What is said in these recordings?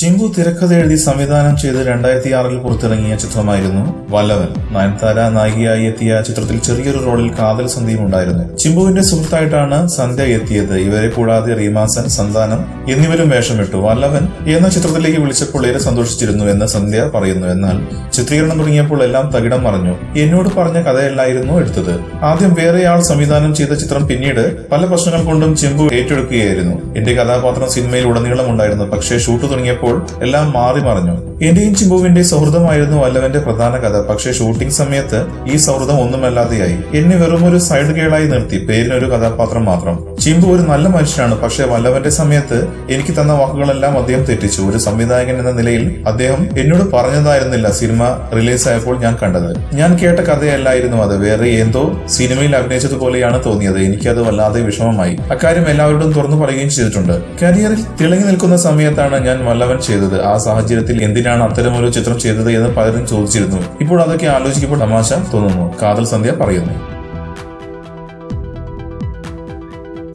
ചിമ്പു തിരക്കഥ എഴുതി സംവിധാനം ചെയ്ത് 2006 പുറത്തിറങ്ങിയ ചിത്രമായിരുന്നു വല്ലവൻ. നയൻതാര നായികയായി എത്തിയ ചിത്രത്തിൽ ചെറിയൊരു റോളിൽ കാതൽ സന്ധ്യയും ഉണ്ടായിരുന്നു. ചിമ്പുവിന്റെ സുഹൃത്തായിട്ടാണ് സന്ധ്യ എത്തിയത്. ഇവരെ കൂടാതെ റീമാസൻ, സന്താനം എന്നിവരും വേഷമിട്ടു. വല്ലവൻ എന്ന ചിത്രത്തിലേക്ക് വിളിച്ചപ്പോൾ ഏറെ സന്തോഷിച്ചിരുന്നു എന്ന് സന്ധ്യ പറയുന്നു. എന്നാൽ ചിത്രീകരണം തുടങ്ങിയപ്പോൾ എല്ലാം തകിടം മറിഞ്ഞു. എന്നോട് പറഞ്ഞ കഥയല്ലായിരുന്നു എടുത്തത്. ആദ്യം വേറെയാൾ സംവിധാനം ചെയ്ത ചിത്രം പിന്നീട് പല പ്രശ്നങ്ങൾ കൊണ്ടും ചിമ്പു ഏറ്റെടുക്കുകയായിരുന്നു. എന്റെ കഥാപാത്രം സിനിമയിൽ ഉടനീളം ഉണ്ടായിരുന്നു. പക്ഷേ ഷൂട്ട് തുടങ്ങിയപ്പോൾ എല്ലാം മാറി മറിഞ്ഞു. എന്റെയും ചിമ്പുവിന്റെ സൗഹൃദമായിരുന്നു വല്ലവന്റെ പ്രധാന കഥ. പക്ഷേ ഷൂട്ടിംഗ് സമയത്ത് ഈ സൗഹൃദം ഒന്നുമല്ലാതെയായി. എന്നെ വെറും ഒരു സൈഡ് ഗേളായി നിർത്തി, പേരിനൊരു കഥാപാത്രം മാത്രം. ചിമ്പു ഒരു നല്ല മനുഷ്യനാണ്. പക്ഷേ വല്ലവന്റെ സമയത്ത് എനിക്ക് തന്ന വാക്കുകളെല്ലാം അദ്ദേഹം തെറ്റിച്ചു. ഒരു സംവിധായകൻ എന്ന നിലയിൽ അദ്ദേഹം എന്നോട് പറഞ്ഞതായിരുന്നില്ല സിനിമ റിലീസായപ്പോൾ ഞാൻ കണ്ടത്. ഞാൻ കേട്ട കഥയല്ലായിരുന്നു അത്. വേറെ എന്തോ സിനിമയിൽ അഭിനയിച്ചതുപോലെയാണ് തോന്നിയത്. എനിക്കത് വല്ലാതെ വിഷമമായി. അക്കാര്യം എല്ലാവരോടും തുറന്നു പറയുകയും ചെയ്തിട്ടുണ്ട്. കരിയറിൽ തിളങ്ങി നിൽക്കുന്ന സമയത്താണ് ഞാൻ വല്ലവൻ ചെയ്തത്. ആ സാഹചര്യത്തിൽ എന്തിനാണ് അത്തരമൊരു ചിത്രം ചെയ്തത് എന്ന് പലരും ചോദിച്ചിരുന്നു. ഇപ്പോൾ അതൊക്കെ ആലോചിക്കുമ്പോൾ തമാശ തോന്നുന്നു. കാതൽ സന്ധ്യ പറയുന്നു.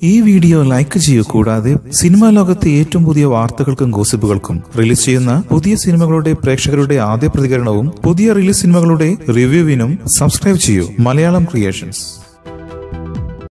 ഈ വീഡിയോ ലൈക്ക് ചെയ്യൂ. കൂടാതെ സിനിമാ ലോകത്തെ ഏറ്റവും പുതിയ വാർത്തകൾക്കും ഗോസിപ്പുകൾക്കും, റിലീസ് ചെയ്യുന്ന പുതിയ സിനിമകളുടെ പ്രേക്ഷകരുടെ ആദ്യ പ്രതികരണവും പുതിയ റിലീസ് സിനിമകളുടെ റിവ്യൂവിനും സബ്സ്ക്രൈബ് ചെയ്യൂ. മലയാളം ക്രിയേഷൻസ്.